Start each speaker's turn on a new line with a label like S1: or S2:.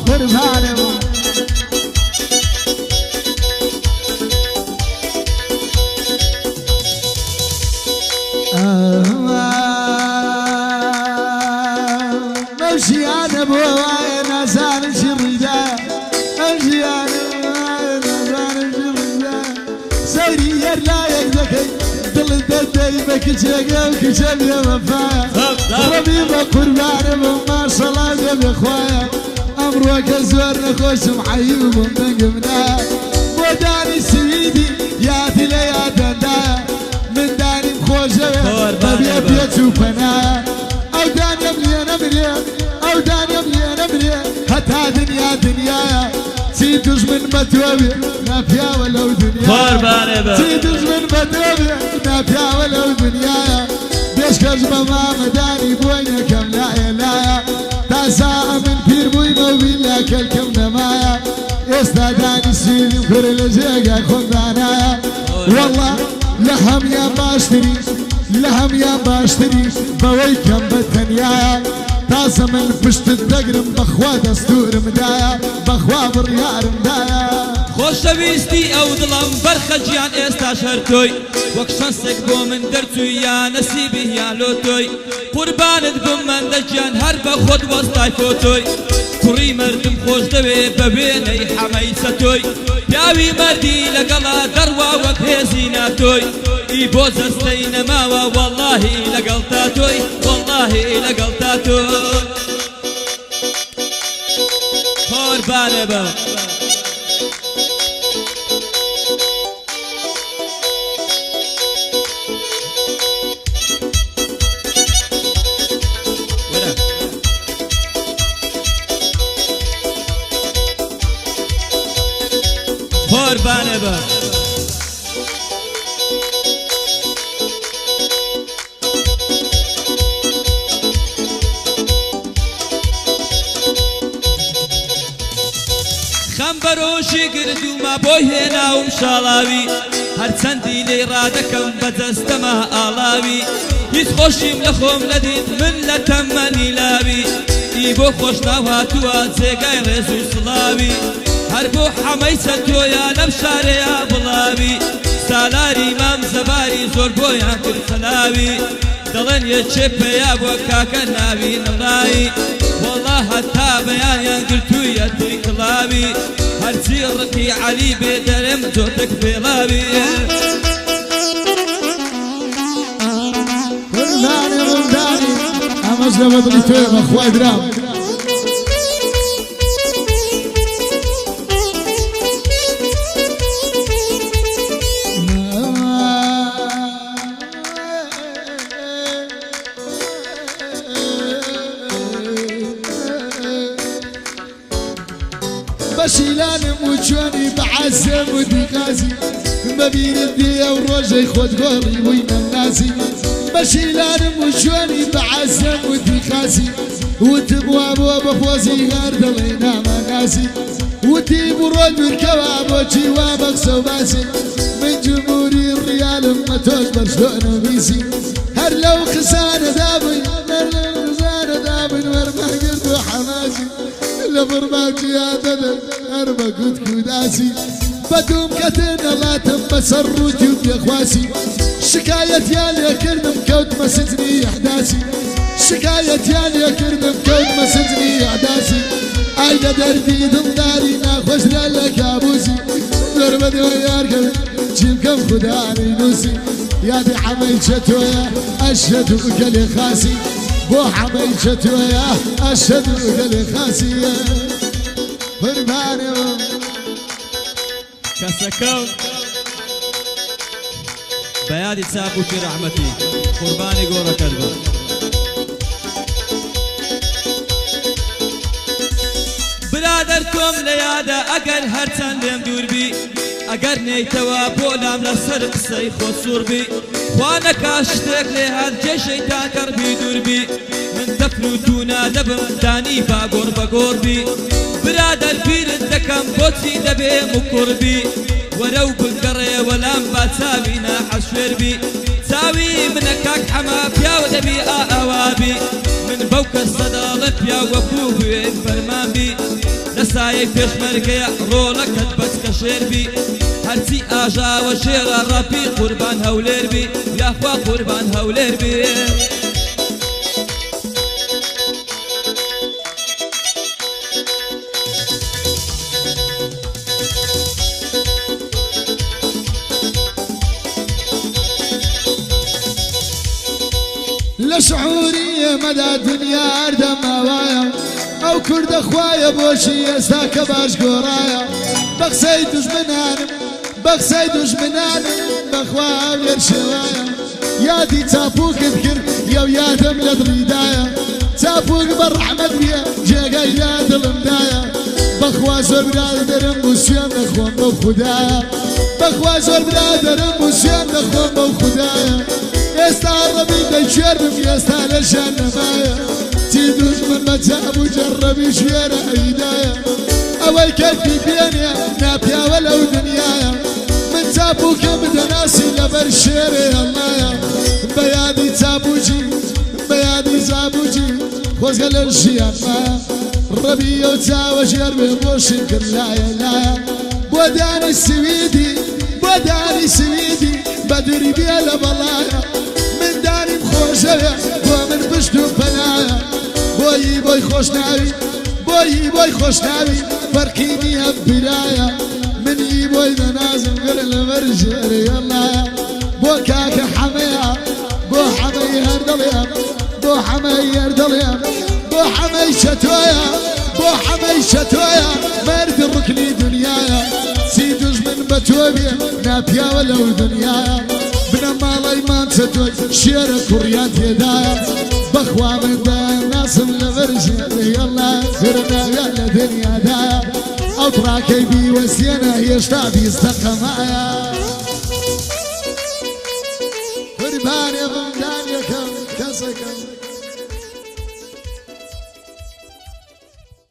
S1: قربانم ممشي أنا بوايا نازان شردا ممشي أنا نازان شردا سيري يرلا يكذكي دل الددي بكتشاقا وكتشاب يا مفايا ربيبا قربانم ما شاء الله يا اخوايا أمروك الزور نخوش محيوب من قمنا وداني سيدي يا دلي يا دندا من داني مخوشة ببيا بيت وفنايا أو داني أمليان أمليان أو داني أمليان أمليان هتا دنيا دنيايا سيدوش من متوبي نافيا ولو دنيايا سيدوش من متوبي نافيا ولو دنيايا بيش كجبة ما مداني بوينة كم لايا لايا تاسا من بير بوينة وبيلا كالكم نمايا يستداني سيدي مكر لجيقا خندانايا والله لهم يا باشتري لهم يا باشتري بويكم بالتنيايا تاسا من فشت الدقرم بخوا دستور مدايا بخوا بريار مدايا
S2: خوش ویستی او دلم برخجیان استاشر توی وکشان سک بو من درتوی یا نصیبی یا لوتوی قربانت بم من دجان هر بخود وستای فوتوی کوڕی مردم خۆش دەوێ بەوێنەی حەمەیسەتۆی پیاوی مەردی لەگەڵا دەڕوا وەک هێزی ناتۆی ئی بۆ جەستەی نەماوە وەڵڵاهی لەگەڵ تاتۆی وەڵڵاهی لەگەڵ تاتۆی قوربانە بە قربانه با خەمبەرۆشی گردومە بۆی هێناوم شاڵاوی هەرچەندی لێی ڕادەکەم بەدەستەمە ئاڵاوی هیچ خۆشیم لە خۆم نەدید من لە تەمەنی لاوی ئی بۆ خۆش ناوهاتووە جێگای ڕێز و سڵاوی هەر بۆ حەمەیسە تۆیە لەم شارەیە بڵاوی سالاری مام زەباری زۆر بۆیان کرد خەلاوی دەڵێن یەکێ پێیا بۆ کاکە ناوی نەڵاوی وەڵڵا هەتا بەیانیان گرتوویەتی کڵاوی هەرچی ڕقی عەلی بێ دەرێم جۆتەک پێڵاوی
S1: قرباني رمضاني أمس لبضلي توي بخواي درام بشيلاني موجوني بعزم ودي قاسي ببين الدنيا وروجي خود قولي وين الناسي بشيلاني موجوني بعزم ودي قاسي وتبواب وبفوزي غرد لينا مقاسي وتيب رد بالكواب وجوابك سوباسي من جمهوري الريال ما تجبر شلون بيسي هر لو خسانة دابي هر لو خسانة دابي ورمح قلت وحماسي لبرماك يا بدر أربك كوداسي بدوم كتن الله تم سرج يا خواسي شكاية يا كرنم كوت مسجني احداسي شكاية يا كرنم كوت مسجني احداسي اي دردي ضمداري ناخوش لك ابوسي ضربتي وياركم جيبكم خداني نوسي يا دي حميشة ويا اشهد وكلي خاسي بو حميشة ويا اشهد وكلي خاسي قرباني
S2: كسكون بيادي تسابوشي رحمتي قرباني قورة كربا برادر توم ليادا اگر هرچند لیم دور بی اگر نیتوا بولام لسر قصي خود سور بی خوانا کاشتك لهاد جي شيطان قربي دور بی من تفلوتونا دبم داني باقور باقور بی برادر بيرد دكم بوتي دبي مقربي ولو بقري ولام باتساوينا حشور بي ساوي منكاك حما بيا ودبي اوابي من بوك الصدالة بيا وفوه الفرمان بي لسایەی پێشمەرگەیە ڕۆڵەکەت بەچکە شێربی هەرچی ئاژاوە شێرە ڕەپی قوربان هەولێربی یاخوا قوربان هەولێربی
S1: لشعوري مدى دنيا أرد موايا أو كرد أخوايا بوشي يستاك باش قرايا بخسي دجمنان بخسي دجمنان بخوا غير شوايا يادي تابوك ذكر يا دم لدريدايا تابوك بالرحمة بيا جاقاي لا دلمدايا بخوا زور برادرم بوسيان دخوان بو خدايا بخوا زور برادرم بوسيان دخوان بو خدايا يستا ربي دشرب يستا للجنة تيدوش من متعب وجرب شوير عيدايا أول كيفي بيني نابيا ولو دنيايا من تابوك بدناسي لبر شيري الله بيادي تابوجي بيادي تابوجي خوزقل الشيان ربي يوتا وجرب بوشن كرلايا لايا بوداني السويدي بوداني سويدي بدري بيلا بلايا من داري بخوشايا ومن بشتو بلايا بوي بوي خوش ناوي بوي بوي خوش ناوي فرقيني ببلايا مني بوي منازم غير المرجري الله بو كاك حميا بو حمي هردليا بو حمي هردليا بو حمي شتويا بو حمي شتويا مرد الركني دنيايا سيدوش من بتوبيا نابيا ولو دنيايا بنا مالي ما تتوي شير كريات يدايا بخوا من دا ناسم لفرجي يلا فرنا يلا دنيا دايا أطراكي بي وسينا يشتابي استقمايا قربان يا فندان يا كم كسكم